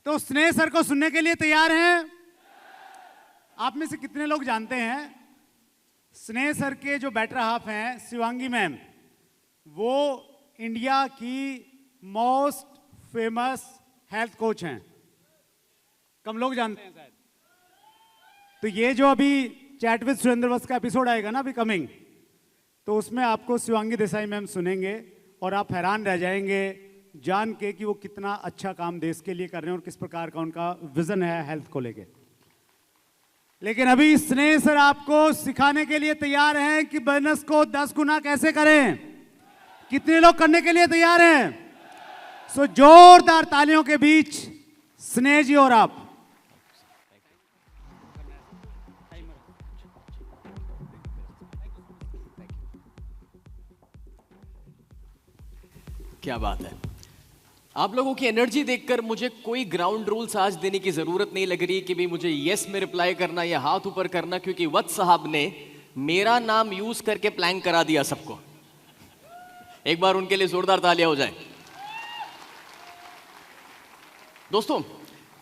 तो स्नेह सर को सुनने के लिए तैयार हैं? आप में से कितने लोग जानते हैं स्नेह सर के जो बेटर हाफ हैं शिवांगी मैम, वो इंडिया की मोस्ट फेमस हेल्थ कोच हैं? कम लोग जानते हैं शायद। तो ये जो अभी चैट विद सुरेंद्र वत्स का एपिसोड आएगा ना अभी कमिंग, तो उसमें आपको शिवांगी देसाई मैम सुनेंगे और आप हैरान रह जाएंगे जान के कि वो कितना अच्छा काम देश के लिए कर रहे हैं और किस प्रकार का उनका विजन है हेल्थ को लेके। लेकिन अभी स्नेह सर आपको सिखाने के लिए तैयार हैं कि बिजनेस को 10 गुना कैसे करें। कितने लोग करने के लिए तैयार हैं? सो जोरदार तालियों के बीच स्नेह जी और आप। क्या बात है। आप लोगों की एनर्जी देखकर मुझे कोई ग्राउंड रूल्स आज देने की जरूरत नहीं लग रही कि भी मुझे यस में रिप्लाई करना या हाथ ऊपर करना, क्योंकि वत्स साहब ने मेरा नाम यूज करके प्लान करा दिया सबको। एक बार उनके लिए जोरदार तालियां हो जाए। दोस्तों,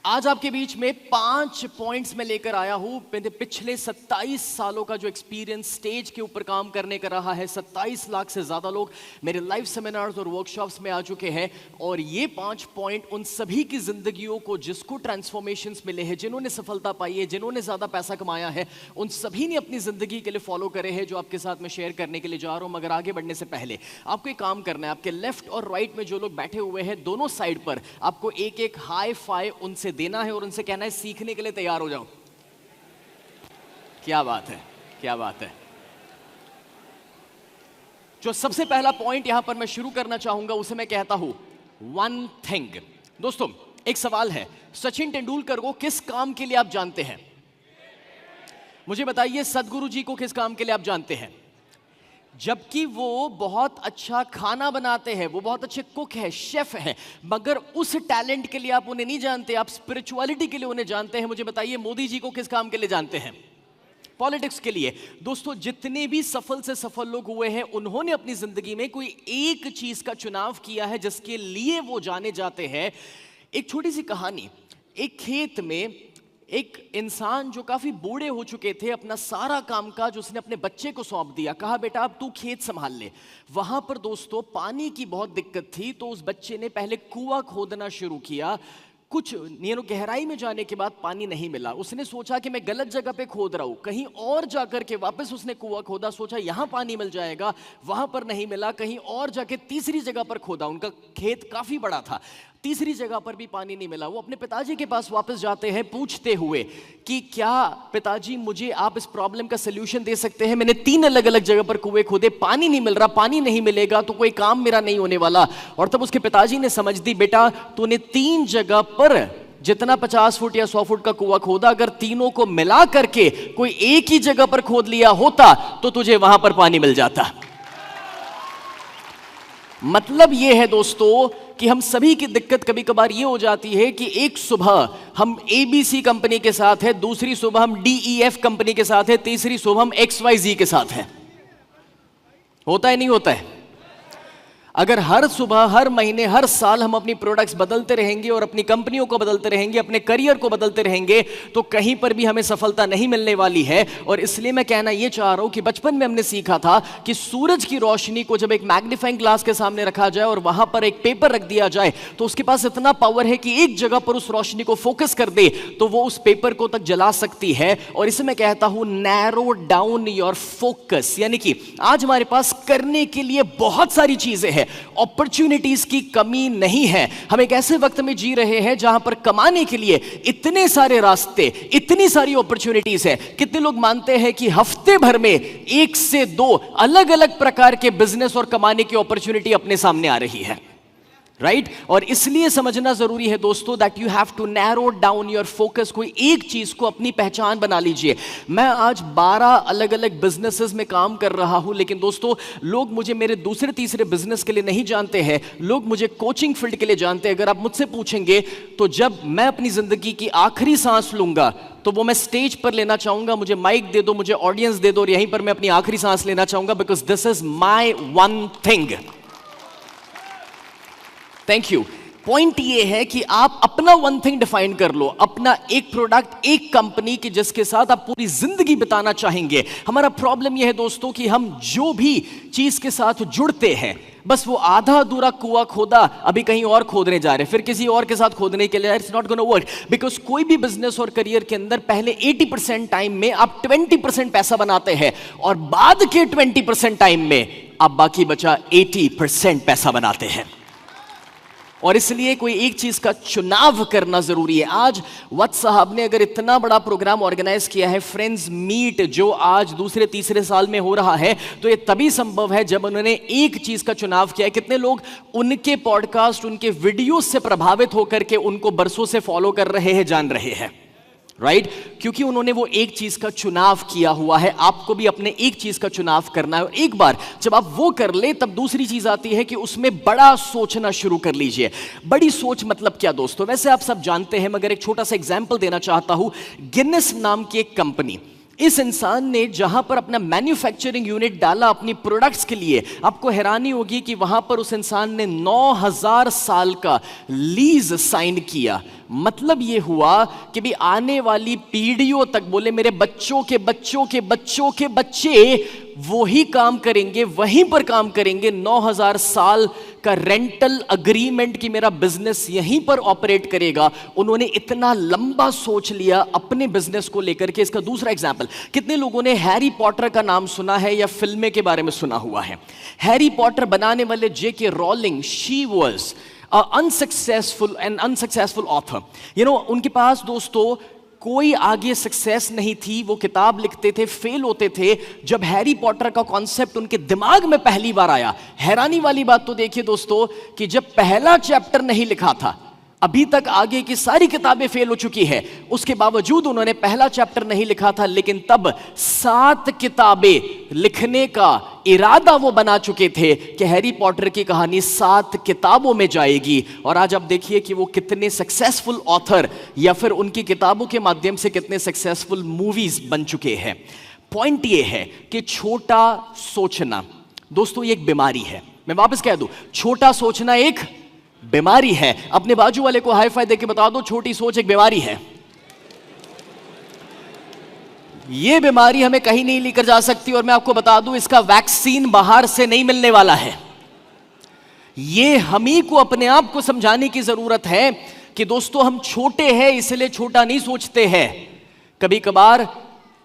आज आपके बीच में 5 पॉइंट्स में लेकर आया हूं। मैंने पिछले 27 सालों का जो एक्सपीरियंस स्टेज के ऊपर काम करने का रहा है, 27 लाख से ज्यादा लोग मेरे लाइव सेमिनार्स और वर्कशॉप्स में आ चुके हैं। और ये 5 पॉइंट उन सभी की जिंदगियों को, जिसको ट्रांसफॉर्मेशंस मिले हैं, जिन्होंने सफलता पाई है, जिन्होंने ज्यादा पैसा कमाया है, उन सभी ने अपनी जिंदगी के लिए फॉलो करे हैं, जो आपके साथ में शेयर करने के लिए जा रहा हूं। मगर आगे बढ़ने से पहले आपको एक काम करना है। आपके लेफ्ट और राइट में जो लोग बैठे हुए हैं, दोनों साइड पर आपको एक एक हाई फाई उनसे देना है और उनसे कहना है सीखने के लिए तैयार हो जाओ। क्या बात है, क्या बात है। जो सबसे पहला पॉइंट यहां पर मैं शुरू करना चाहूंगा, उसे मैं कहता हूं वन थिंग। दोस्तों, एक सवाल है, सचिन तेंदुलकर को किस काम के लिए आप जानते हैं? मुझे बताइए, सदगुरु जी को किस काम के लिए आप जानते हैं? जबकि वो बहुत अच्छा खाना बनाते हैं, वो बहुत अच्छे कुक है, शेफ है, मगर उस टैलेंट के लिए आप उन्हें नहीं जानते, आप स्पिरिचुअलिटी के लिए उन्हें जानते हैं। मुझे बताइए, मोदी जी को किस काम के लिए जानते हैं? पॉलिटिक्स के लिए। दोस्तों, जितने भी सफल से सफल लोग हुए हैं, उन्होंने अपनी जिंदगी में कोई एक चीज का चुनाव किया है जिसके लिए वो जाने जाते हैं। एक छोटी सी कहानी, एक खेत में एक इंसान जो काफी बूढ़े हो चुके थे, अपना सारा कामकाज उसने अपने बच्चे को सौंप दिया। कहा, बेटा अब तू खेत संभाल ले। वहां पर दोस्तों पानी की बहुत दिक्कत थी, तो उस बच्चे ने पहले कुआं खोदना शुरू किया। कुछ गहराई में जाने के बाद पानी नहीं मिला। उसने सोचा कि मैं गलत जगह पे खोद रहा हूं, कहीं और जाकर के वापस उसने कुआं खोदा, सोचा यहां पानी मिल जाएगा, वहां पर नहीं मिला। कहीं और जाके तीसरी जगह पर खोदा, उनका खेत काफी बड़ा था, तीसरी जगह पर भी पानी नहीं मिला। वो अपने पिताजी के पास वापस जाते हैं पूछते हुए कि क्या पिताजी मुझे आप इस प्रॉब्लम का सलूशन दे सकते हैं? मैंने 3 अलग अलग जगह पर कुएं खोदे, पानी नहीं मिल रहा, पानी नहीं मिलेगा तो कोई काम मेरा नहीं होने वाला। और तब उसके पिताजी ने समझ दी, बेटा तूने 3 जगह पर जितना 50 फुट या 100 फुट का कुआं खोदा, अगर तीनों को मिला करके कोई एक ही जगह पर खोद लिया होता तो तुझे वहां पर पानी मिल जाता। मतलब यह है दोस्तों कि हम सभी की दिक्कत कभी कभार ये हो जाती है कि एक सुबह हम ABC कंपनी के साथ है, दूसरी सुबह हम DEF कंपनी के साथ है, तीसरी सुबह हम XYZ के साथ है। होता है नहीं होता है? अगर हर सुबह, हर महीने, हर साल हम अपनी प्रोडक्ट्स बदलते रहेंगे और अपनी कंपनियों को बदलते रहेंगे, अपने करियर को बदलते रहेंगे, तो कहीं पर भी हमें सफलता नहीं मिलने वाली है। और इसलिए मैं कहना यह चाह रहा हूं कि बचपन में हमने सीखा था कि सूरज की रोशनी को जब एक मैग्नीफाइंग ग्लास के सामने रखा जाए और वहां पर एक पेपर रख दिया जाए, तो उसके पास इतना पावर है कि एक जगह पर उस रोशनी को फोकस कर दे तो वो उस पेपर को तक जला सकती है। और इसे मैं कहता हूं नैरो डाउन योर फोकस। यानी कि आज हमारे पास करने के लिए बहुत सारी चीजें हैं, अपॉर्चुनिटीज की कमी नहीं है। हम एक ऐसे वक्त में जी रहे हैं जहां पर कमाने के लिए इतने सारे रास्ते, इतनी सारी अपॉर्चुनिटीज है। कितने लोग मानते हैं कि हफ्ते भर में 1 से 2 अलग अलग प्रकार के बिजनेस और कमाने की अपॉर्चुनिटी अपने सामने आ रही है, राइट? और इसलिए समझना जरूरी है दोस्तों that you have to narrow down your focus. कोई एक चीज को अपनी पहचान बना लीजिए। मैं आज 12 अलग अलग बिजनेसेस में काम कर रहा हूं, लेकिन दोस्तों लोग मुझे मेरे दूसरे तीसरे बिजनेस के लिए नहीं जानते हैं, लोग मुझे कोचिंग फील्ड के लिए जानते हैं। अगर आप मुझसे पूछेंगे तो जब मैं अपनी जिंदगी की आखिरी सांस लूंगा तो वो मैं स्टेज पर लेना चाहूंगा, मुझे माइक दे दो, मुझे ऑडियंस दे दो और यहीं पर मैं अपनी आखिरी सांस लेना चाहूंगा, because this is my one thing. Thank you. Point ये है कि आप अपना वन थिंग डिफाइन कर लो, अपना एक प्रोडक्ट, एक कंपनी की जिसके साथ आप पूरी जिंदगी बिताना चाहेंगे। हमारा प्रॉब्लम यह है दोस्तों कि हम जो भी चीज के साथ जुड़ते हैं, बस वो आधा अधूरा कुआं खोदा, अभी कहीं और खोदने जा रहे हैं, फिर किसी और के साथ खोदने के लिए। It's not gonna work, because कोई भी बिजनेस और करियर के अंदर पहले 80% टाइम में आप 20% पैसा बनाते हैं और बाद के 20% टाइम में आप बाकी बचा 80% पैसा बनाते हैं। और इसलिए कोई एक चीज का चुनाव करना जरूरी है। आज वत्स साहब ने अगर इतना बड़ा प्रोग्राम ऑर्गेनाइज किया है, फ्रेंड्स मीट, जो आज दूसरे तीसरे साल में हो रहा है, तो ये तभी संभव है जब उन्होंने एक चीज का चुनाव किया है। कितने लोग उनके पॉडकास्ट, उनके वीडियो से प्रभावित होकर के उनको बरसों से फॉलो कर रहे हैं, जान रहे हैं, राइट? क्योंकि उन्होंने वो एक चीज का चुनाव किया हुआ है। आपको भी अपने एक चीज का चुनाव करना है, और एक बार जब आप वो कर ले, तब दूसरी चीज आती है कि उसमें बड़ा सोचना शुरू कर लीजिए। बड़ी सोच मतलब क्या दोस्तों? वैसे आप सब जानते हैं, मगर एक छोटा सा एग्जांपल देना चाहता हूं। गिनेस नाम की एक कंपनी, इस इंसान ने जहां पर अपना मैन्युफैक्चरिंग यूनिट डाला अपनी प्रोडक्ट्स के लिए, आपको हैरानी होगी कि वहां पर उस इंसान ने 9000 साल का लीज साइन किया। मतलब यह हुआ कि भी आने वाली पीढ़ियों तक, बोले मेरे बच्चों के बच्चों के बच्चों के बच्चे वही काम करेंगे, वहीं पर काम करेंगे। 9000 साल का रेंटल अग्रीमेंट कि मेरा बिजनेस यहीं पर ऑपरेट करेगा। उन्होंने इतना लंबा सोच लिया अपने बिजनेस को लेकर के। इसका दूसरा एग्जांपल, कितने लोगों ने हैरी पॉटर का नाम सुना है या फिल्में के बारे में सुना हुआ है? हैरी पॉटर बनाने वाले J.K. Rowling, she was unsuccessful author. उनके पास दोस्तों कोई आगे सक्सेस नहीं थी। वो किताब लिखते थे, फेल होते थे। जब हैरी पॉटर का कॉन्सेप्ट उनके दिमाग में पहली बार आया, हैरानी वाली बात तो देखिए दोस्तों कि जब पहला चैप्टर नहीं लिखा था, अभी तक आगे की सारी किताबें फेल हो चुकी है, उसके बावजूद उन्होंने पहला चैप्टर नहीं लिखा था, लेकिन तब 7 किताबें लिखने का इरादा वो बना चुके थे कि हैरी पॉटर की कहानी 7 किताबों में जाएगी। और आज आप देखिए कि वो कितने सक्सेसफुल ऑथर, या फिर उनकी किताबों के माध्यम से कितने सक्सेसफुल मूवीज बन चुके हैं। पॉइंट ये है कि छोटा सोचना दोस्तों ये एक बीमारी है। मैं वापस कह दूं, छोटा सोचना एक बीमारी है। अपने बाजू वाले को हाई फाई देके बता दो, छोटी सोच एक बीमारी है। यह बीमारी हमें कहीं नहीं लेकर जा सकती, और मैं आपको बता दूं इसका वैक्सीन बाहर से नहीं मिलने वाला है। यह हम ही को अपने आप को समझाने की जरूरत है कि दोस्तों हम छोटे हैं इसलिए छोटा नहीं सोचते हैं। कभी कभार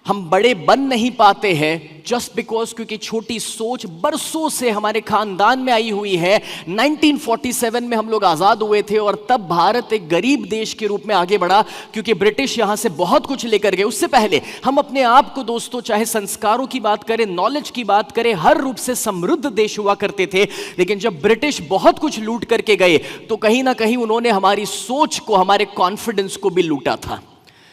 हम बड़े बन नहीं पाते हैं जस्ट बिकॉज क्योंकि छोटी सोच बरसों से हमारे खानदान में आई हुई है। 1947 में हम लोग आजाद हुए थे, और तब भारत एक गरीब देश के रूप में आगे बढ़ा क्योंकि ब्रिटिश यहां से बहुत कुछ लेकर गए। उससे पहले हम अपने आप को दोस्तों, चाहे संस्कारों की बात करें, नॉलेज की बात करें, हर रूप से समृद्ध देश हुआ करते थे। लेकिन जब ब्रिटिश बहुत कुछ लूट करके गए तो कहीं ना कहीं उन्होंने हमारी सोच को, हमारे कॉन्फिडेंस को भी लूटा था।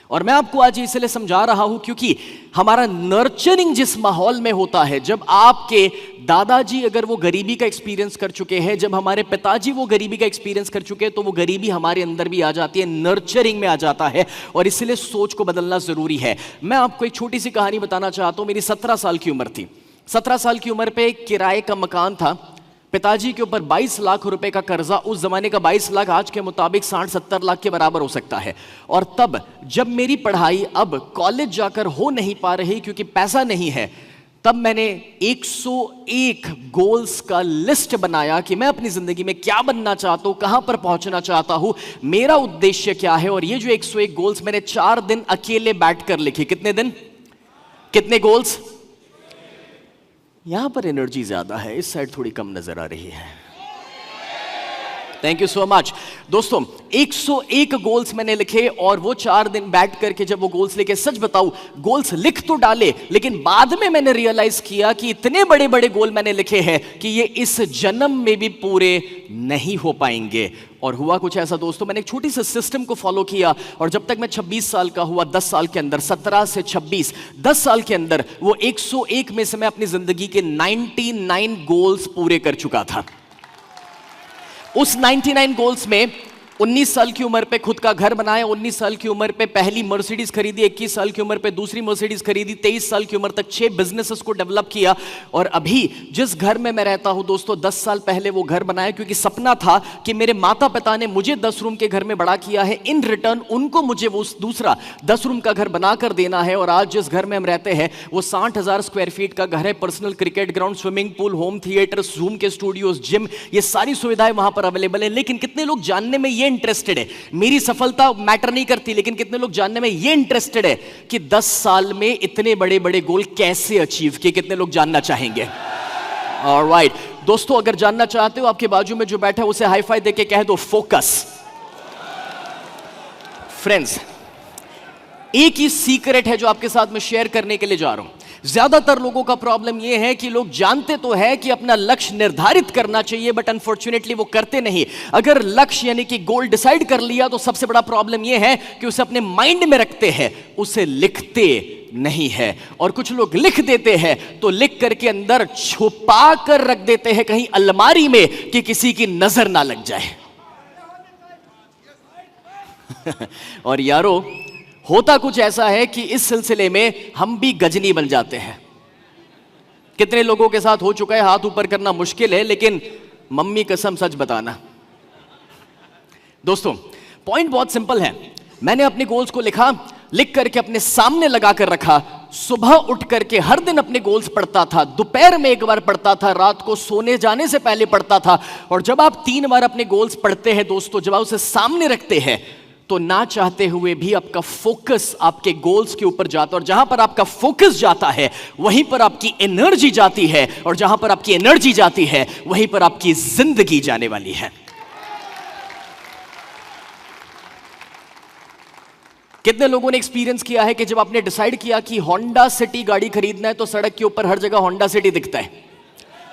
और मैं आपको आज इसलिए समझा रहा हूं क्योंकि हमारा नर्चरिंग जिस माहौल में होता है, जब आपके दादाजी अगर वो गरीबी का एक्सपीरियंस कर चुके हैं, जब हमारे पिताजी वो गरीबी का एक्सपीरियंस कर चुके हैं, तो वो गरीबी हमारे अंदर भी आ जाती है, नर्चरिंग में आ जाता है, और इसलिए सोच को बदलना जरूरी है। मैं आपको एक छोटी सी कहानी बताना चाहता हूं। मेरी 17 साल की उम्र थी। 17 साल की उम्र पे एक किराए का मकान था, पिताजी के ऊपर 22 लाख रुपए का कर्जा। उस जमाने का 22 लाख आज के मुताबिक 60-70 लाख के बराबर हो सकता है। और तब जब मेरी पढ़ाई अब कॉलेज जाकर हो नहीं पा रही क्योंकि पैसा नहीं है, तब मैंने 101 गोल्स का लिस्ट बनाया कि मैं अपनी जिंदगी में क्या बनना चाहता हूं, कहां पर पहुंचना चाहता हूं, मेरा उद्देश्य क्या है। और ये जो 101 गोल्स मैंने 4 दिन अकेले बैठकर लिखे। कितने दिन, कितने गोल्स? यहां पर एनर्जी ज्यादा है, इस साइड थोड़ी कम नजर आ रही है। थैंक यू सो मच दोस्तों। 101 गोल्स मैंने लिखे, और वो 4 दिन बैठ करके जब वो गोल्स लेके, सच बताऊं गोल्स लिख तो डाले, लेकिन बाद में मैंने रियलाइज किया कि इतने बड़े बड़े गोल मैंने लिखे हैं कि ये इस जन्म में भी पूरे नहीं हो पाएंगे। और हुआ कुछ ऐसा दोस्तों, मैंने एक छोटी सी सिस्टम को फॉलो किया, और जब तक मैं 26 साल का हुआ, 10 साल के अंदर, 17 से 26, 10 साल के अंदर वो 101 में से मैं अपनी जिंदगी के 99 गोल्स पूरे कर चुका था। उस 99 गोल्स में 19 साल की उम्र पे खुद का घर बनाया, 19 साल की उम्र पे पहली मर्सिडीज खरीदी, 21 साल की उम्र पे दूसरी मर्सिडीज खरीदी, 23 साल की उम्र तक 6 बिजनेसेस को डेवलप किया। और अभी जिस घर में मैं रहता हूं दोस्तों, 10 साल पहले वो घर बनाया क्योंकि सपना था कि मेरे माता पिता ने मुझे 10 रूम के घर में बड़ा किया है, इन रिटर्न उनको मुझे वो दूसरा 10 रूम का घर बनाकर देना है। और आज जिस घर में हम रहते हैं वो 60,000 स्क्वायर फीट का घर है, personal cricket ground, swimming pool, home theatre, zoom के स्टूडियोज, जिम, ये सारी सुविधाएं वहां पर अवेलेबल है। लेकिन कितने लोग जानने में ये इंटरेस्टेड है, मेरी सफलता मैटर नहीं करती, लेकिन कितने लोग जानने में ये इंटरेस्टेड है कि 10 साल में इतने बड़े बड़े गोल कैसे अचीव किए, कितने लोग जानना चाहेंगे? ऑलराइट दोस्तों, अगर जानना चाहते हो, आपके बाजू में जो बैठा है उसे हाई फाई देके कह दो फोकस। फ्रेंड्स, एक ही सीक्रेट है जो आपके साथ में शेयर करने के लिए जा रहा हूं। ज्यादातर लोगों का प्रॉब्लम यह है कि लोग जानते तो है कि अपना लक्ष्य निर्धारित करना चाहिए, बट अनफॉर्चुनेटली वो करते नहीं। अगर लक्ष्य यानी कि गोल डिसाइड कर लिया तो सबसे बड़ा प्रॉब्लम यह है कि उसे अपने माइंड में रखते हैं, उसे लिखते नहीं है। और कुछ लोग लिख देते हैं तो लिख करके अंदर छुपा कर रख देते हैं कहीं अलमारी में कि किसी की नजर ना लग जाए। और यारो, होता कुछ ऐसा है कि इस सिलसिले में हम भी गजनी बन जाते हैं। कितने लोगों के साथ हो चुका है, हाथ ऊपर करना मुश्किल है, लेकिन मम्मी कसम सच बताना। दोस्तों, पॉइंट बहुत सिंपल है। मैंने अपने गोल्स को लिखा, लिख करके अपने सामने लगा कर रखा। सुबह उठ करके हर दिन अपने गोल्स पढ़ता था, दोपहर में एक बार पढ़ता था, रात को सोने जाने से पहले पढ़ता था। और जब आप 3 बार अपने गोल्स पढ़ते हैं दोस्तों, जब आप उसे सामने रखते हैं, तो ना चाहते हुए भी आपका फोकस आपके गोल्स के ऊपर जाता है। और जहां पर आपका फोकस जाता है वहीं पर आपकी एनर्जी जाती है, और जहां पर आपकी एनर्जी जाती है वहीं पर आपकी जिंदगी जाने वाली है। कितने लोगों ने एक्सपीरियंस किया है कि जब आपने डिसाइड किया कि होंडा सिटी गाड़ी खरीदना है तो सड़क के ऊपर हर जगह होंडा सिटी दिखता है?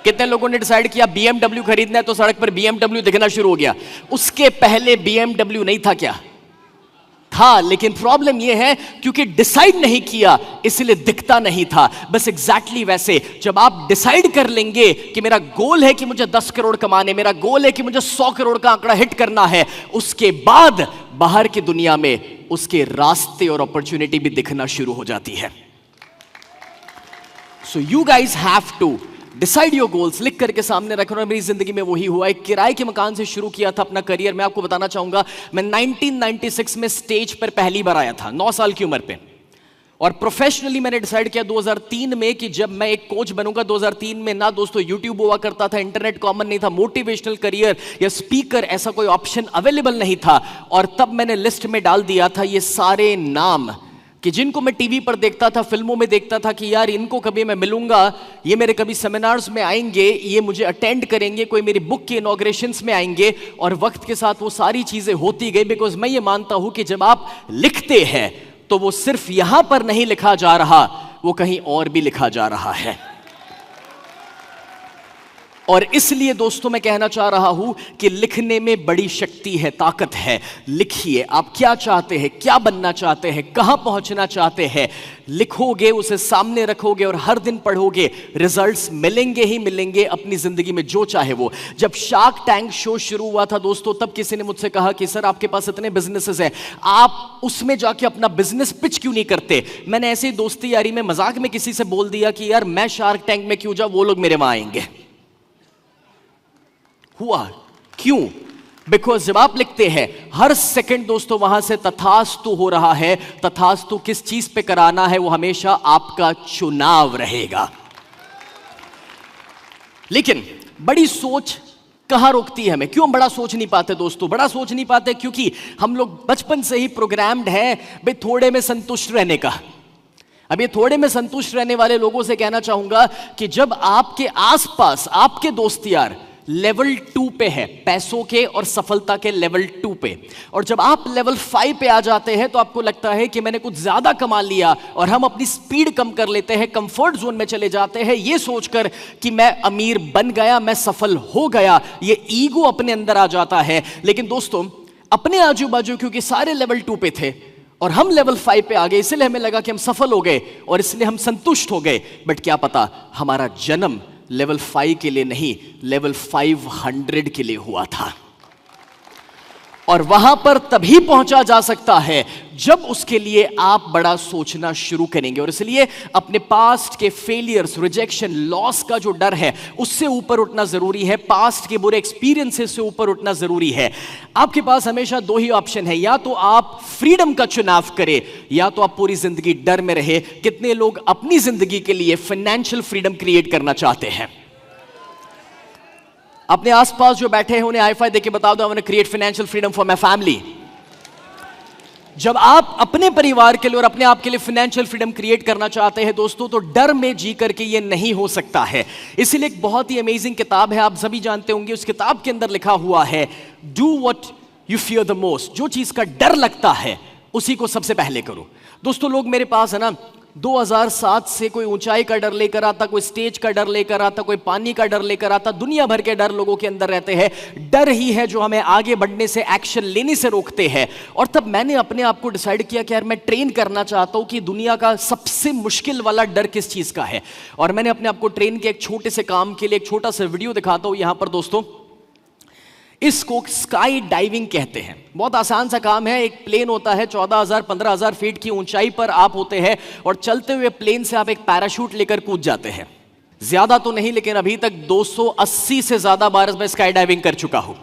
कितने लोगों ने डिसाइड किया BMW खरीदना है तो सड़क पर BMW दिखना शुरू हो गया? उसके पहले BMW नहीं था क्या? था, लेकिन प्रॉब्लम यह है क्योंकि डिसाइड नहीं किया इसलिए दिखता नहीं था। बस एग्जैक्टली वैसे जब आप डिसाइड कर लेंगे कि मेरा गोल है कि मुझे 10 करोड़ कमाने, मेरा गोल है कि मुझे 100 करोड़ का आंकड़ा हिट करना है, उसके बाद बाहर की दुनिया में उसके रास्ते और अपॉर्चुनिटी भी दिखना शुरू हो जाती है। So you guys have to decide your goals, लिख करके सामने रखना। मेरी जिंदगी में वही हुआ। एक किराए के मकान से शुरू किया था अपना करियर। मैं आपको बताना चाहूंगा, मैं 1996 में स्टेज पर पहली बार आया था, 9 साल की उम्र पे। और प्रोफेशनली मैंने डिसाइड किया 2003 में कि जब मैं एक कोच बनूंगा। 2003 में ना दोस्तों यूट्यूब हुआ करता था, इंटरनेट कॉमन नहीं था, मोटिवेशनल करियर या स्पीकर ऐसा कोई ऑप्शन अवेलेबल नहीं था। और तब मैंने लिस्ट में डाल दिया था ये सारे नाम कि जिनको मैं टीवी पर देखता था, फिल्मों में देखता था कि यार इनको कभी मैं मिलूंगा, ये मेरे कभी सेमिनार्स में आएंगे, ये मुझे अटेंड करेंगे, कोई मेरी बुक के इनॉग्रेशंस में आएंगे। और वक्त के साथ वो सारी चीजें होती गई, बिकॉज मैं ये मानता हूं कि जब आप लिखते हैं तो वो सिर्फ यहां पर नहीं लिखा जा रहा, वो कहीं और भी लिखा जा रहा है। और इसलिए दोस्तों मैं कहना चाह रहा हूं कि लिखने में बड़ी शक्ति है, ताकत है। लिखिए, आप क्या चाहते हैं, क्या बनना चाहते हैं, कहां पहुंचना चाहते हैं, लिखोगे, उसे सामने रखोगे और हर दिन पढ़ोगे, रिजल्ट्स मिलेंगे ही मिलेंगे अपनी जिंदगी में, जो चाहे वो। जब शार्क टैंक शो शुरू हुआ था दोस्तों, तब किसी ने मुझसे कहा कि सर आपके पास इतने बिजनेसेस हैं, आप उसमें जाके अपना बिजनेस पिच क्यों नहीं करते? मैंने ऐसे ही दोस्ती यारी में मजाक में किसी से बोल दिया कि यार मैं शार्क टैंक में क्यों जाऊं, वो लोग मेरे वहां आएंगे। हुआ क्यों? बिकॉज जब आप लिखते हैं हर सेकंड दोस्तों वहां से तथास्तु हो रहा है। तथास्तु किस चीज पे कराना है वो हमेशा आपका चुनाव रहेगा। लेकिन बड़ी सोच कहां रोकती है हमें? क्यों हम बड़ा सोच नहीं पाते दोस्तों? बड़ा सोच नहीं पाते क्योंकि हम लोग बचपन से ही प्रोग्राम्ड है भाई थोड़े में संतुष्ट रहने का। अब ये थोड़े में संतुष्ट रहने वाले लोगों से कहना चाहूंगा कि जब आपके आसपास आपके दोस्त यार लेवल 2 पे है, पैसों के और सफलता के लेवल 2 पे, और जब आप लेवल 5 पे आ जाते हैं तो आपको लगता है कि मैंने कुछ ज्यादा कमा लिया, और हम अपनी स्पीड कम कर लेते हैं, कंफर्ट जोन में चले जाते हैं ये सोचकर कि मैं अमीर बन गया, मैं सफल हो गया। ये ईगो अपने अंदर आ जाता है। लेकिन दोस्तों अपने आजू बाजू क्योंकि सारे लेवल 2 पे थे और हम लेवल 5 पे आ गए, इसलिए हमें लगा कि हम सफल हो गए और इसलिए हम संतुष्ट हो गए। बट क्या पता हमारा जन्म लेवल 5 के लिए नहीं, लेवल 500 के लिए हुआ था। और वहां पर तभी पहुंचा जा सकता है जब उसके लिए आप बड़ा सोचना शुरू करेंगे। और इसलिए अपने पास्ट के फेलियर्स, रिजेक्शन, लॉस का जो डर है उससे ऊपर उठना जरूरी है। पास्ट के बुरे एक्सपीरियंसेस से ऊपर उठना जरूरी है। आपके पास हमेशा दो ही ऑप्शन है, या तो आप फ्रीडम का चुनाव करें या तो आप पूरी जिंदगी डर में रहे। कितने लोग अपनी जिंदगी के लिए फाइनेंशियल फ्रीडम क्रिएट करना चाहते हैं? अपने आसपास जो बैठे हैं उन्हें हाई फाई देके बता दो, I want to create financial freedom for my family. जब आप अपने परिवार के लिए और अपने आप के लिए फाइनेंशियल फ्रीडम क्रिएट करना चाहते हैं दोस्तों, तो डर में जी करके ये नहीं हो सकता है। इसीलिए एक बहुत ही अमेजिंग किताब है, आप सभी जानते होंगे। उस किताब के अंदर लिखा हुआ है, do what you fear the most. जो चीज का डर लगता है उसी को सबसे पहले करो। दोस्तों, लोग मेरे पास है ना 2007 से कोई ऊंचाई का डर लेकर आता, कोई स्टेज का डर लेकर आता, कोई पानी का डर लेकर आता। दुनिया भर के डर लोगों के अंदर रहते हैं। डर ही है जो हमें आगे बढ़ने से, एक्शन लेने से रोकते हैं। और तब मैंने अपने आप को डिसाइड किया कि यार मैं ट्रेन करना चाहता हूं कि दुनिया का सबसे मुश्किल वाला डर किस चीज का है। और मैंने अपने आप को ट्रेन के एक छोटे से काम के लिए एक छोटा सा वीडियो दिखाता हूं यहां पर दोस्तों। इसको स्काई डाइविंग कहते हैं। बहुत आसान सा काम है। एक प्लेन होता है, 14,000 15,000 फीट की ऊंचाई पर आप होते हैं और चलते हुए प्लेन से आप एक पैराशूट लेकर कूद जाते हैं। ज्यादा तो नहीं, लेकिन अभी तक 280 से ज्यादा बार मैं स्काई डाइविंग कर चुका हूं।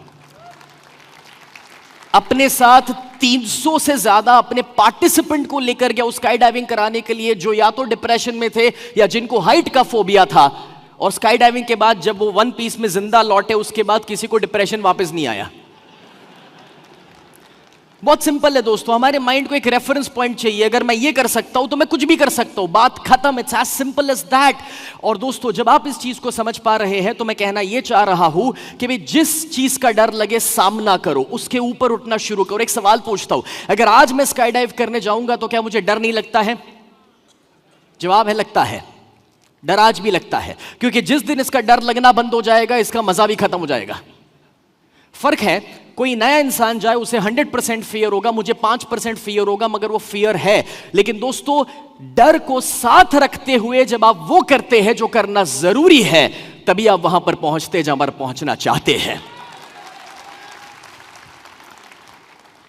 अपने साथ 300 से ज्यादा अपने पार्टिसिपेंट को लेकर गया उस स्काई डाइविंग कराने के लिए, जो या तो डिप्रेशन में थे या जिनको हाइट का फोबिया था। और स्काई डाइविंग के बाद जब वो वन पीस में जिंदा लौटे, उसके बाद किसी को डिप्रेशन वापस नहीं आया। बहुत सिंपल है दोस्तों, हमारे माइंड को एक रेफरेंस पॉइंट चाहिए। अगर मैं ये कर सकता हूं तो मैं कुछ भी कर सकता हूं, बात खत्म। It's as simple as that. और दोस्तों, जब आप इस चीज को समझ पा रहे हैं तो मैं कहना यह चाह रहा हूं कि भाई जिस चीज का डर लगे सामना करो, उसके ऊपर उठना शुरू करो। एक सवाल पूछता हूं, अगर आज मैं स्काई डाइव करने जाऊंगा तो क्या मुझे डर नहीं लगता है? जवाब है लगता है। डर आज भी लगता है, क्योंकि जिस दिन इसका डर लगना बंद हो जाएगा इसका मजा भी खत्म हो जाएगा। फर्क है, कोई नया इंसान जाए उसे 100% फियर होगा, मुझे 5% फियर होगा, मगर वो फियर है। लेकिन दोस्तों, डर को साथ रखते हुए जब आप वो करते हैं जो करना जरूरी है, तभी आप वहां पर पहुंचते हैं जहां पर पहुंचना चाहते हैं।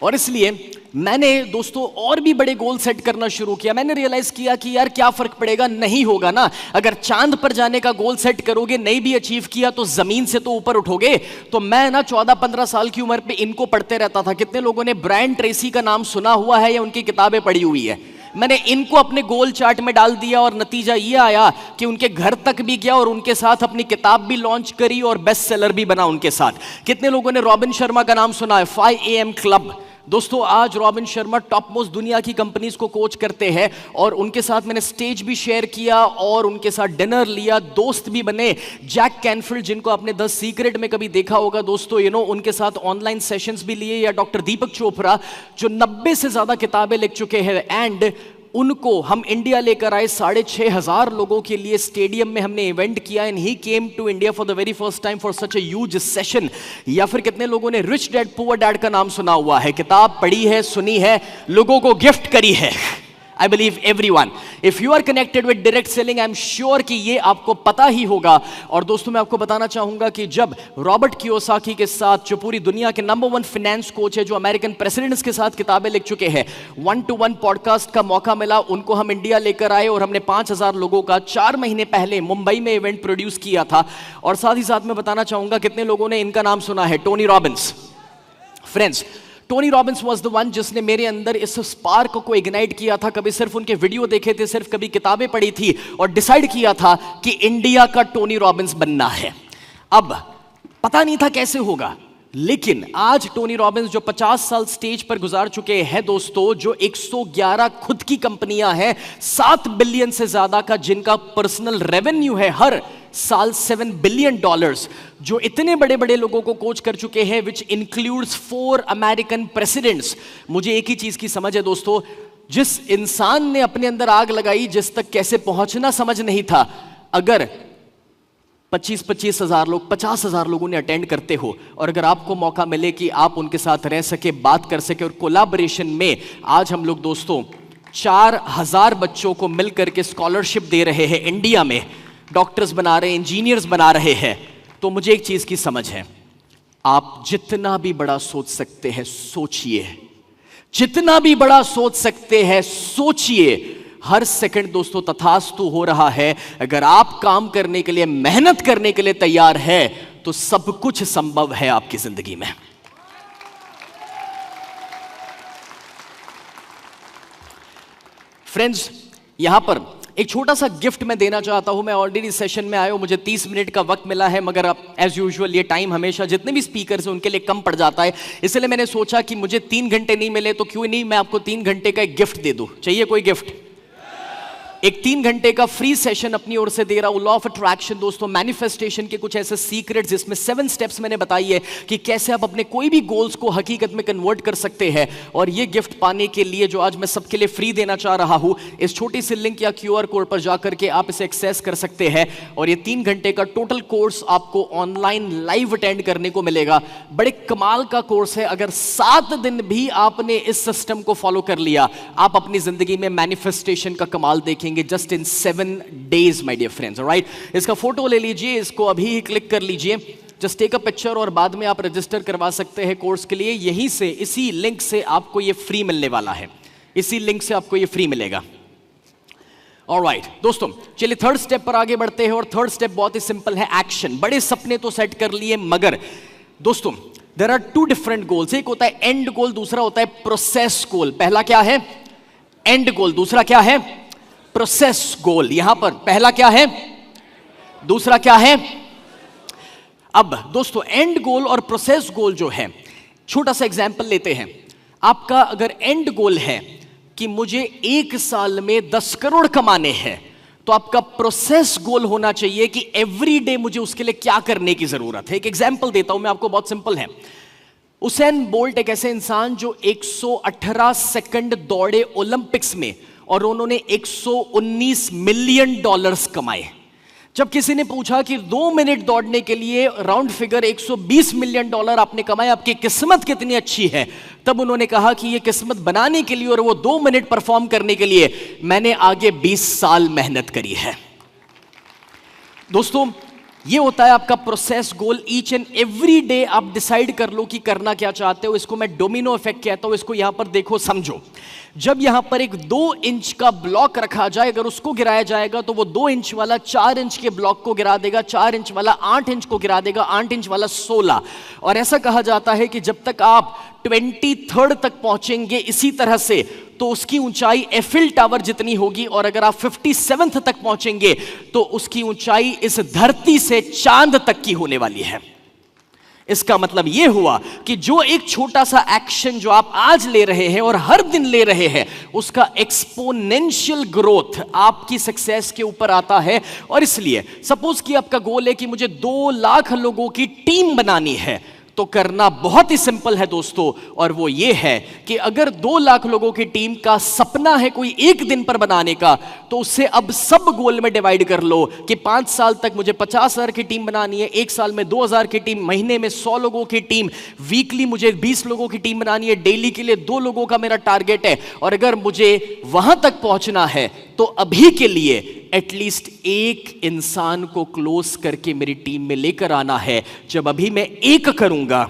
और इसलिए मैंने दोस्तों और भी बड़े गोल सेट करना शुरू किया। मैंने रियलाइज किया कि यार क्या फर्क पड़ेगा, नहीं होगा ना। अगर चांद पर जाने का गोल सेट करोगे, नहीं भी अचीव किया तो जमीन से तो ऊपर उठोगे। तो मैं ना 14-15 साल की उम्र पे इनको पढ़ते रहता था। कितने लोगों ने ब्रायन ट्रेसी का नाम सुना हुआ है या उनकी किताबें पढ़ी हुई है? मैंने इनको अपने गोल चार्ट में डाल दिया और नतीजा ये आया कि उनके घर तक भी गया और उनके साथ अपनी किताब भी लॉन्च करी और बेस्ट सेलर भी बना उनके साथ। कितने लोगों ने रॉबिन शर्मा का नाम सुना है? 5 AM क्लब। दोस्तों, आज रॉबिन शर्मा टॉप मोस्ट दुनिया की कंपनीज को कोच करते हैं और उनके साथ मैंने स्टेज भी शेयर किया और उनके साथ डिनर लिया, दोस्त भी बने। जैक कैनफील्ड, जिनको आपने द सीक्रेट में कभी देखा होगा दोस्तों, उनके साथ ऑनलाइन सेशंस भी लिए। या डॉक्टर दीपक चोपड़ा, जो 90 से ज्यादा किताबें लिख चुके हैं, एंड उनको हम इंडिया लेकर आए। 6,500 लोगों के लिए स्टेडियम में हमने इवेंट किया and he came to India for the very first time for such a huge session. या फिर कितने लोगों ने रिच डैड पुअर डैड का नाम सुना हुआ है? किताब पढ़ी है, सुनी है, लोगों को गिफ्ट करी है। I believe everyone. If you are connected with direct selling, I'm sure कि ये आपको पता ही होगा। और दोस्तों, मैं आपको बताना चाहूंगा कि जब रॉबर्ट कियोसाकी के साथ, जो पूरी दुनिया के नंबर 1 फाइनेंस कोच है, जो अमेरिकन प्रेसिडेंट्स के साथ किताबें लिख चुके हैं, 1-to-1 पॉडकास्ट का मौका मिला, उनको हम इंडिया लेकर आए और हमने 5,000 लोगों का 4 महीने पहले मुंबई में इवेंट प्रोड्यूस किया था। और साथ ही साथ मैं बताना चाहूंगा कितने लोगों ने इनका नाम सुना है? Tony Robbins. Friends, Tony Robbins was the one जिसने मेरे अंदर इस स्पार्क को इग्नाइट किया था। कभी सिर्फ उनके वीडियो देखे थे, सिर्फ कभी किताबें पढ़ी थी और डिसाइड किया था कि इंडिया का टोनी रॉबिन्स बनना है। अब पता नहीं था कैसे होगा, लेकिन आज टोनी रॉबिन्स जो 50 साल स्टेज पर गुजार चुके हैं दोस्तों, जो 111 खुद की कंपनियां हैं, 7 बिलियन से ज्यादा का जिनका पर्सनल रेवेन्यू है हर साल $7 बिलियन, जो इतने बड़े बड़े लोगों को कोच कर चुके हैं, विच इंक्लूड्स 4 अमेरिकन प्रेसिडेंट्स। मुझे एक ही चीज की समझ है दोस्तों, जिस इंसान ने अपने अंदर आग लगाई, जिस तक कैसे पहुंचना समझ नहीं था, अगर 25-25 हजार लोग, 50,000 लोगों ने अटेंड करते हो और अगर आपको मौका मिले कि आप उनके साथ रह सके, बात कर सके और कोलैबोरेशन में आज हम लोग दोस्तों 4,000 बच्चों को मिलकर के स्कॉलरशिप दे रहे हैं, इंडिया में डॉक्टर्स बना रहे हैं, इंजीनियर्स बना रहे हैं, तो मुझे एक चीज की समझ है, आप जितना भी बड़ा सोच सकते हैं सोचिए, जितना भी बड़ा सोच सकते हैं सोचिए। हर सेकंड दोस्तों तथास्तु हो रहा है। अगर आप काम करने के लिए, मेहनत करने के लिए तैयार है तो सब कुछ संभव है आपकी जिंदगी में। फ्रेंड्स, यहां पर एक छोटा सा गिफ्ट मैं देना चाहता हूं। मैं ऑलरेडी सेशन में आया हूं, मुझे 30 मिनट का वक्त मिला है, मगर अब एज यूजुअल ये टाइम हमेशा जितने भी स्पीकर्स हैं उनके लिए कम पड़ जाता है। इसलिए मैंने सोचा कि मुझे 3 घंटे नहीं मिले तो क्यों नहीं मैं आपको 3 घंटे का एक गिफ्ट दे दूं। चाहिए कोई गिफ्ट? एक 3 घंटे का फ्री सेशन अपनी ओर से दे रहा हूं। लॉ ऑफ अट्रैक्शन दोस्तों, मैनिफेस्टेशन के कुछ ऐसे सीक्रेट्स जिसमें 7 स्टेप्स मैंने बताई है कि कैसे आप अपने कोई भी गोल्स को हकीकत में कन्वर्ट कर सकते हैं। और ये गिफ्ट पाने के लिए जो आज मैं सबके लिए फ्री देना चाह रहा हूं, इस छोटी सी लिंक या QR कोड पर जाकर के आप इसे एक्सेस कर सकते हैं। और ये 3 घंटे का टोटल कोर्स आपको ऑनलाइन लाइव अटेंड करने को मिलेगा। बड़े कमाल का कोर्स है। अगर 7 दिन भी आपने इस सिस्टम को फॉलो कर लिया, आप अपनी जिंदगी में मैनिफेस्टेशन का कमाल देखेंगे just in 7 days my dear friends. Alright, इसका फोटो ले लीजिए, इसको अभी ही क्लिक कर लीजिए, जस्ट टेक अ पिक्चर और बाद में आप रजिस्टर करवा सकते हैं कोर्स के लिए। यहीं से, इसी लिंक से आपको ये फ्री मिलने वाला है, इसी लिंक से आपको ये फ्री मिलेगा। ऑलराइट दोस्तों, चलिए थर्ड स्टेप पर आगे बढ़ते हैं। और थर्ड स्टेप बहुत ही सिंपल है, एक्शन। बड़े सपने तो सेट कर लिए, मगर दोस्तों देयर आर 2 डिफरेंट गोल्स। एक होता है एंड गोल, दूसरा होता है प्रोसेस गोल। पहला क्या है? एंड गोल। दूसरा क्या है? प्रोसेस गोल। यहां पर पहला क्या है, दूसरा क्या है? अब दोस्तों एंड गोल और प्रोसेस गोल जो है, छोटा सा एग्जांपल लेते हैं। आपका अगर एंड गोल है कि मुझे 1 साल में 10 करोड़ कमाने हैं, तो आपका प्रोसेस गोल होना चाहिए कि एवरी डे मुझे उसके लिए क्या करने की जरूरत है। एक एग्जांपल देता हूं मैं आपको, बहुत सिंपल है। उसेन बोल्ट एक ऐसे इंसान जो 118 सेकंड दौड़े ओलंपिक्स में और उन्होंने $119 मिलियन कमाए। जब किसी ने पूछा कि 2 मिनट दौड़ने के लिए राउंड फिगर $120 मिलियन आपने कमाए, आपकी किस्मत कितनी अच्छी है, तब उन्होंने कहा कि ये किस्मत बनाने के लिए और वो 2 मिनट परफॉर्म करने के लिए मैंने आगे 20 साल मेहनत करी है। दोस्तों ये होता है आपका process goal. Each and every day आप डिसाइड कर लो कि करना क्या चाहते हो। इसको मैं डोमिनो इफेक्ट कहता हूं। इसको यहां पर देखो, समझो। जब यहां पर एक 2 इंच का ब्लॉक रखा जाए, अगर उसको गिराया जाएगा तो वो 2 इंच वाला 4 इंच के ब्लॉक को गिरा देगा, 4 इंच वाला 8 इंच को गिरा देगा, 8 इंच वाला 16। और ऐसा कहा जाता है कि जब तक आप 23rd तक पहुंचेंगे इसी तरह से, तो उसकी ऊंचाई एफिल टावर जितनी होगी। और अगर आप 57th तक पहुंचेंगे तो उसकी ऊंचाई इस धरती से चांद तक की होने वाली है। इसका मतलब यह हुआ कि जो एक छोटा सा एक्शन जो आप आज ले रहे हैं और हर दिन ले रहे हैं, उसका एक्सपोनेंशियल ग्रोथ आपकी सक्सेस के ऊपर आता है। और इसलिए सपोज कि आपका गोल है कि मुझे 2 लाख लोगों की टीम बनानी है, तो करना बहुत ही सिंपल है दोस्तों। और वो ये है कि अगर 2 लाख लोगों की टीम का सपना है कोई एक दिन पर बनाने का, तो उससे अब सब गोल में डिवाइड कर लो कि 5 साल तक मुझे 50,000 की टीम बनानी है, 1 साल में 2,000 की टीम, महीने में 100 लोगों की टीम, वीकली मुझे 20 लोगों की टीम बनानी है, डेली के लिए 2 लोगों का मेरा टारगेट है। और अगर मुझे वहां तक पहुंचना है तो अभी के लिए एटलीस्ट 1 इंसान को क्लोज करके मेरी टीम में लेकर आना है। जब अभी मैं 1 करूंगा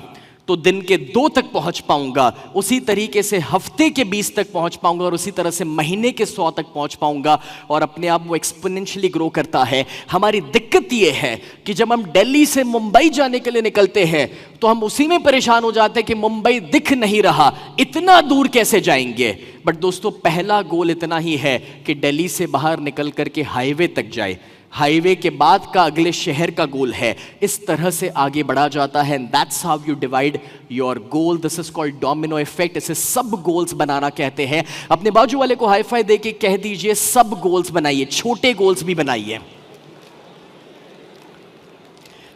तो दिन के 2 तक पहुंच पाऊंगा, उसी तरीके से हफ्ते के 20 तक पहुंच पाऊंगा, और उसी तरह से महीने के 100 तक पहुंच पाऊंगा। और अपने आप वो एक्सपोनेंशियली ग्रो करता है। हमारी दिक्कत ये है कि जब हम दिल्ली से मुंबई जाने के लिए निकलते हैं तो हम उसी में परेशान हो जाते हैं कि मुंबई दिख नहीं रहा, इतना दूर कैसे जाएंगे। बट दोस्तों पहला गोल इतना ही है कि दिल्ली से बाहर निकल करके हाईवे तक जाए, हाईवे के बाद का अगले शहर का गोल है। इस तरह से आगे बढ़ा जाता है। That's how you divide your goal. This is called domino effect. इसे सब गोल्स बनाना कहते हैं। अपने बाजू वाले को हाई फाई देके कह दीजिए, सब गोल्स बनाइए, छोटे गोल्स भी बनाइए।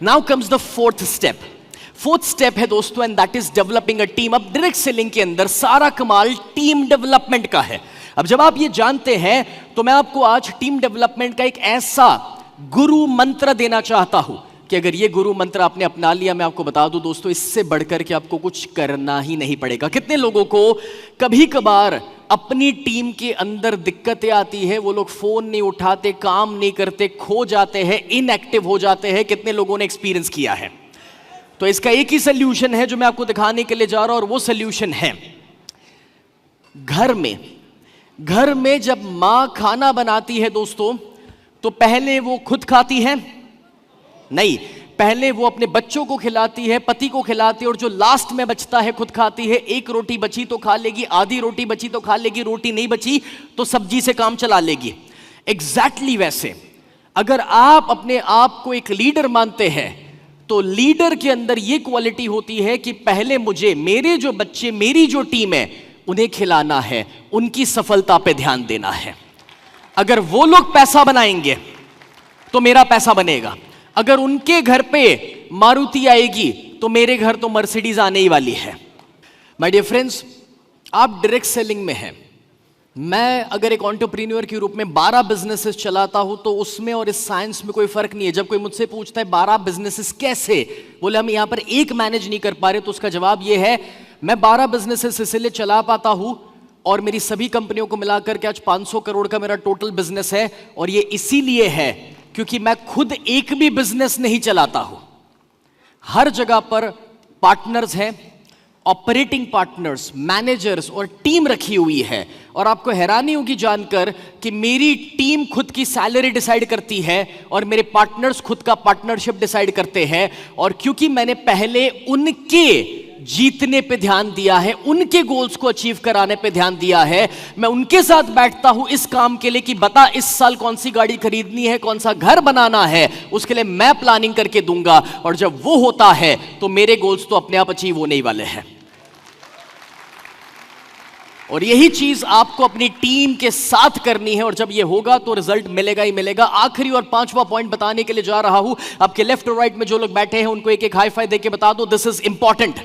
Now comes the 4th step. 4th step है दोस्तों, and that is developing a team. अब डायरेक्ट सेलिंग के अंदर सारा कमाल टीम डेवलपमेंट का है। अब जब आप ये जानते हैं तो मैं आपको आज टीम डेवलपमेंट का एक ऐसा गुरु मंत्र देना चाहता हूं कि अगर ये गुरु मंत्र आपने अपना लिया, मैं आपको बता दूं दोस्तों, इससे बढ़कर के आपको कुछ करना ही नहीं पड़ेगा। कितने लोगों को कभी कभार अपनी टीम के अंदर दिक्कतें आती है, वो लोग फोन नहीं उठाते, काम नहीं करते, खो जाते हैं, इनएक्टिव हो जाते हैं। कितने लोगों ने एक्सपीरियंस किया है? तो इसका एक ही सोल्यूशन है जो मैं आपको दिखाने के लिए जा रहा हूं, और वो सोल्यूशन है घर में जब मां खाना बनाती है दोस्तों, तो पहले वो खुद खाती है नहीं, पहले वो अपने बच्चों को खिलाती है, पति को खिलाती है, और जो लास्ट में बचता है खुद खाती है। एक रोटी बची तो खा लेगी, आधी रोटी बची तो खा लेगी, रोटी नहीं बची तो सब्जी से काम चला लेगी। एग्जैक्टली वैसे अगर आप अपने आप को एक लीडर मानते हैं, तो लीडर के अंदर यह क्वालिटी होती है कि पहले मुझे मेरे जो बच्चे, मेरी जो टीम है, उन्हें खिलाना है, उनकी सफलता पे ध्यान देना है। अगर वो लोग पैसा बनाएंगे तो मेरा पैसा बनेगा। अगर उनके घर पे मारुति आएगी तो मेरे घर तो मर्सिडीज आने ही वाली है। माय डियर फ्रेंड्स, आप डायरेक्ट सेलिंग में हैं। मैं अगर एक एंटरप्रेन्योर के रूप में 12 बिजनेसेस चलाता हूं, तो उसमें और इस साइंस में कोई फर्क नहीं है। जब कोई मुझसे पूछता है 12 बिजनेसेस कैसे, बोले हम यहां पर एक मैनेज नहीं कर पा रहे, तो उसका जवाब यह है, मैं 12 बिजनेसेस इसलिए चला पाता हूं और मेरी सभी कंपनियों को मिलाकर के आज 500 करोड़ का मेरा टोटल बिजनेस है, और ये इसीलिए है क्योंकि मैं खुद एक भी बिजनेस नहीं चलाता हूं। हर जगह पर पार्टनर्स हैं, ऑपरेटिंग पार्टनर्स, मैनेजर्स और टीम रखी हुई है। और आपको हैरानी होगी जानकर कि मेरी टीम खुद की सैलरी डिसाइड करती है और मेरे पार्टनर्स खुद का पार्टनरशिप डिसाइड करते हैं। और क्योंकि मैंने पहले उनके जीतने पे ध्यान दिया है, उनके गोल्स को अचीव कराने पे ध्यान दिया है, मैं उनके साथ बैठता हूं इस काम के लिए कि बता इस साल कौन सी गाड़ी खरीदनी है, कौन सा घर बनाना है, उसके लिए मैं प्लानिंग करके दूंगा। और जब वो होता है तो मेरे गोल्स तो अपने आप अचीव होने ही वाले हैं। और यही चीज आपको अपनी टीम के साथ करनी है, और जब ये होगा तो रिजल्ट मिलेगा ही मिलेगा। आखिरी और 5वां पॉइंट बताने के लिए जा रहा हूं। आपके लेफ्ट और राइट में जो लोग बैठे हैं उनको एक एक हाई फाई देके बता दो, दिस इज इंपॉर्टेंट।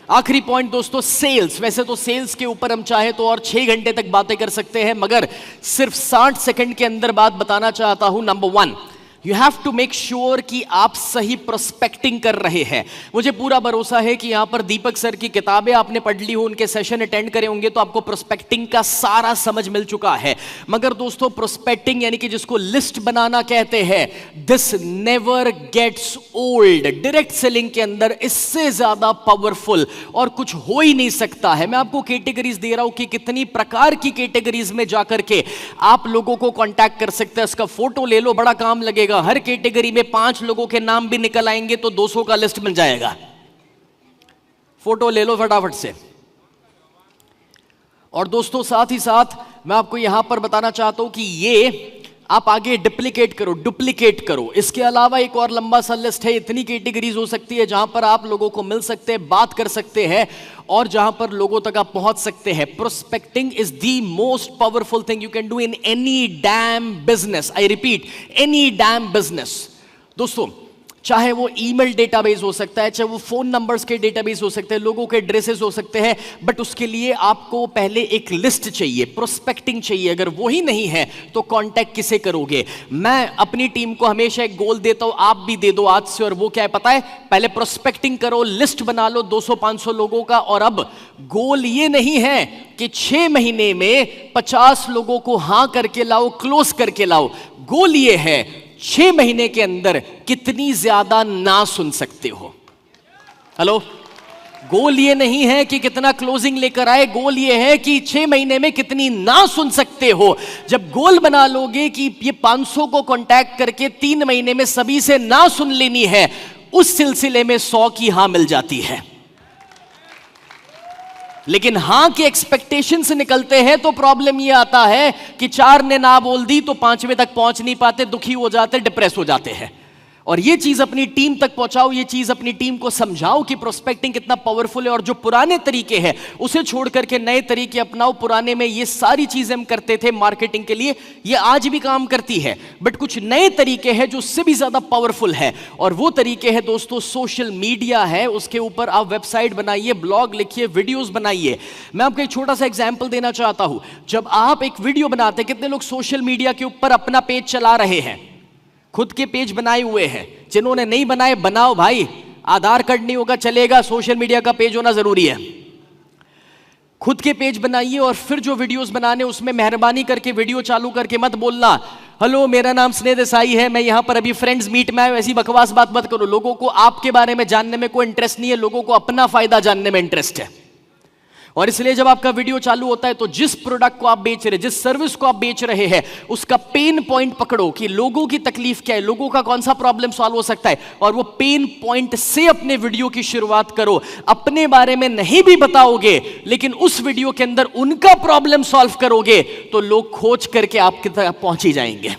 आखिरी पॉइंट दोस्तों, सेल्स। वैसे तो सेल्स के ऊपर हम चाहे तो और 6 घंटे तक बातें कर सकते हैं, मगर सिर्फ 60 सेकंड के अंदर बात बताना चाहता हूं। Number 1, you have to make sure कि आप सही प्रोस्पेक्टिंग कर रहे हैं। मुझे पूरा भरोसा है कि यहां पर दीपक सर की किताबें आपने पढ़ ली हो, उनके सेशन अटेंड करे होंगे, तो आपको प्रोस्पेक्टिंग का सारा समझ मिल चुका है। मगर दोस्तों, प्रोस्पेक्टिंग यानी कि जिसको लिस्ट बनाना कहते हैं, this never gets old. Direct selling के अंदर इससे ज्यादा पावरफुल और कुछ हो ही नहीं सकता है। मैं आपको कैटेगरीज दे रहा हूं कि कितनी प्रकार की कैटेगरीज में जाकर के आप लोगों को कांटेक्ट कर सकते हैं। इसका फोटो ले लो, बड़ा काम लगेगा। हर कैटेगरी में 5 लोगों के नाम भी निकल आएंगे तो 200 का लिस्ट मिल जाएगा। फोटो ले लो फटाफट से। और दोस्तों, साथ ही साथ मैं आपको यहां पर बताना चाहता हूं कि ये आप आगे डुप्लीकेट करो। इसके अलावा एक और लंबा सा लिस्ट है। इतनी कैटेगरीज हो सकती है जहां पर आप लोगों को मिल सकते हैं, बात कर सकते हैं, और जहां पर लोगों तक आप पहुंच सकते हैं। Prospecting is the most powerful thing you can do in any damn business. I repeat, any damn business. दोस्तों, चाहे वो ईमेल डेटाबेस हो सकता है, चाहे वो फोन नंबर्स के डेटाबेस हो सकते हैं, लोगों के एड्रेसेस हो सकते हैं, बट उसके लिए आपको पहले एक लिस्ट चाहिए, प्रोस्पेक्टिंग चाहिए। अगर वो ही नहीं है तो कांटेक्ट किसे करोगे? मैं अपनी टीम को हमेशा एक गोल देता हूं, आप भी दे दो आज से, और वो क्या है पता है? पहले प्रोस्पेक्टिंग करो, लिस्ट बना लो 200-500 लोगों का। और अब गोल ये नहीं है कि 6 महीने में 50 लोगों को हां करके लाओ, क्लोज करके लाओ। गोल ये है 6 महीने के अंदर कितनी ज्यादा ना सुन सकते हो। हेलो, गोल ये नहीं है कि कितना क्लोजिंग लेकर आए, गोल ये है कि 6 महीने में कितनी ना सुन सकते हो। जब गोल बना लोगे कि ये 500 को कांटेक्ट करके 3 महीने में सभी से ना सुन लेनी है, उस सिलसिले में 100 की हां मिल जाती है। लेकिन हां के एक्सपेक्टेशन से निकलते हैं तो प्रॉब्लम यह आता है कि 4 ने ना बोल दी तो 5वें तक पहुंच नहीं पाते, दुखी हो जाते, डिप्रेस हो जाते हैं। और ये चीज अपनी टीम तक पहुंचाओ, ये चीज अपनी टीम को समझाओ कि प्रोस्पेक्टिंग कितना पावरफुल है। और जो पुराने तरीके हैं उसे छोड़ करके नए तरीके अपनाओ। पुराने में ये सारी चीजें हम करते थे मार्केटिंग के लिए, ये आज भी काम करती है, बट कुछ नए तरीके हैं जो उससे भी ज्यादा पावरफुल है। और वो तरीके हैं दोस्तों सोशल मीडिया है। उसके ऊपर आप वेबसाइट बनाइए, ब्लॉग लिखिए, वीडियोस बनाइए। मैं आपको एक छोटा सा एग्जांपल देना चाहता हूं। जब आप एक वीडियो बनाते हैं, कितने लोग सोशल मीडिया के ऊपर अपना पेज चला रहे हैं, खुद के पेज बनाए हुए हैं? जिन्होंने नहीं बनाए बनाओ भाई, आधार कार्ड नहीं होगा चलेगा, सोशल मीडिया का पेज होना जरूरी है। खुद के पेज बनाइए और फिर जो वीडियोस बनाने उसमें मेहरबानी करके वीडियो चालू करके मत बोलना हेलो मेरा नाम स्नेह देसाई है, मैं यहां पर अभी फ्रेंड्स मीट में आया, ऐसी बकवास बात मत करो। लोगों को आपके बारे में जानने में कोई इंटरेस्ट नहीं है, लोगों को अपना फायदा जानने में इंटरेस्ट है। और इसलिए जब आपका वीडियो चालू होता है तो जिस प्रोडक्ट को आप बेच रहे, जिस सर्विस को आप बेच रहे हैं, उसका पेन पॉइंट पकड़ो कि लोगों की तकलीफ क्या है, लोगों का कौन सा प्रॉब्लम सॉल्व हो सकता है, और वो पेन पॉइंट से अपने वीडियो की शुरुआत करो। अपने बारे में नहीं भी बताओगे, लेकिन उस वीडियो के अंदर उनका प्रॉब्लम सॉल्व करोगे तो लोग खोज करके आपकी तरफ पहुंच ही जाएंगे।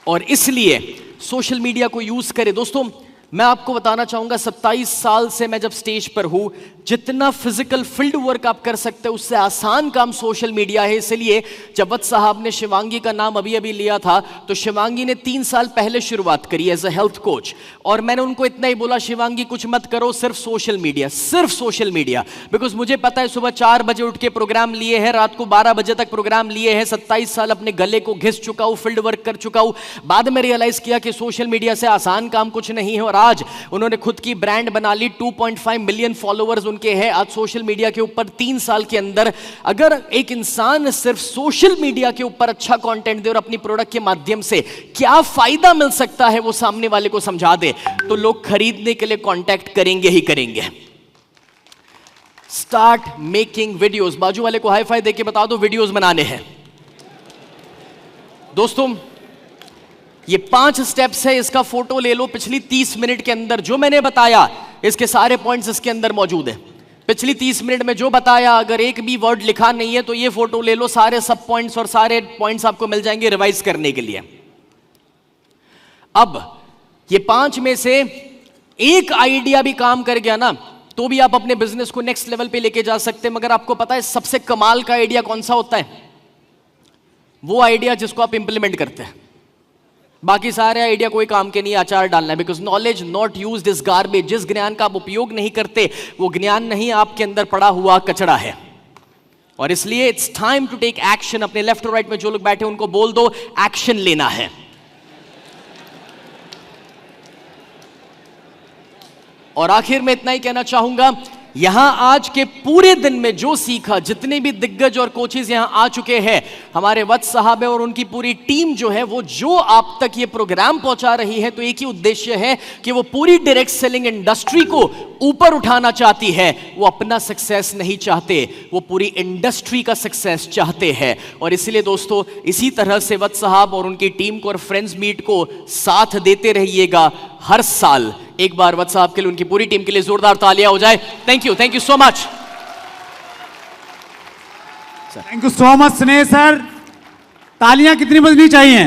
और इसलिए सोशल मीडिया को यूज करें। दोस्तों मैं आपको बताना चाहूंगा, 27 साल से मैं जब स्टेज पर हूं, जितना फिजिकल फील्ड वर्क आप कर सकते हो उससे आसान काम सोशल मीडिया है। इसलिए जब वत्स साहब ने शिवांगी का नाम अभी अभी लिया था, तो शिवांगी ने 3 साल पहले शुरुआत करी एज अ हेल्थ कोच, और मैंने उनको इतना ही बोला, शिवांगी कुछ मत करो, सिर्फ सोशल मीडिया, सिर्फ सोशल मीडिया। बिकॉज मुझे पता है सुबह 4 बजे उठ के प्रोग्राम लिए हैं, रात को 12 बजे तक प्रोग्राम लिए हैं, 27 साल अपने गले को घिस चुका हूं, फील्ड वर्क कर चुका हूं। बाद में रियलाइज किया कि सोशल मीडिया से आसान काम कुछ नहीं है, और आज उन्होंने खुद की ब्रांड बना ली, 2.5 मिलियन फॉलोअर्स उनके हैं आज सोशल मीडिया के ऊपर। 3 साल के अंदर अगर एक इंसान सिर्फ सोशल मीडिया के ऊपर अच्छा कंटेंट दे और अपनी प्रोडक्ट के माध्यम से क्या फायदा मिल सकता है वो सामने वाले को समझा दे, तो लोग खरीदने के लिए कांटेक्ट करेंगे ही करेंगे। Start making videos. बाजू वाले को हाई फाई देके बता दो, वीडियोस बनाने हैं। दोस्तों ये 5 स्टेप्स है, इसका फोटो ले लो। पिछली 30 मिनट के अंदर जो मैंने बताया, इसके सारे पॉइंट्स इसके अंदर मौजूद है। पिछली 30 मिनट में जो बताया, अगर एक भी वर्ड लिखा नहीं है तो ये फोटो ले लो, सारे सब पॉइंट्स और सारे पॉइंट्स आपको मिल जाएंगे रिवाइज करने के लिए। अब ये 5 में से एक आइडिया भी काम कर गया ना, तो भी आप अपने बिजनेस को नेक्स्ट लेवल पे लेके जा सकते हैं। मगर आपको पता है सबसे कमाल का आइडिया कौन सा होता है? वो आइडिया जिसको आप इंप्लीमेंट करते हैं। बाकी सारे आइडिया कोई काम के नहीं, अचार डालना है। Because knowledge not used is garbage. जिस ज्ञान का आप उपयोग नहीं करते वो ज्ञान नहीं, आपके अंदर पड़ा हुआ कचरा है। और इसलिए it's time to take action. अपने लेफ्ट और राइट में जो लोग बैठे उनको बोल दो, एक्शन लेना है। और आखिर में इतना ही कहना चाहूंगा, यहां आज के पूरे दिन में जो सीखा, जितने भी दिग्गज और कोचेस यहां आ चुके हैं, हमारे वत्स साहब है और उनकी पूरी टीम जो है, वो जो आप तक ये प्रोग्राम पहुंचा रही है, तो एक ही उद्देश्य है कि वो पूरी डायरेक्ट सेलिंग इंडस्ट्री को ऊपर उठाना चाहती है। वो अपना सक्सेस नहीं चाहते, वो पूरी इंडस्ट्री का सक्सेस चाहते हैं। और इसलिए दोस्तों इसी तरह से वत्स साहब और उनकी टीम को और फ्रेंड्स मीट को साथ देते रहिएगा हर साल। एक बार वत्स साहब के लिए, उनकी पूरी टीम के लिए जोरदार तालियां हो जाए। Thank you so much. Thank you so much स्नेह सर। तालियां कितनी बजनी चाहिए?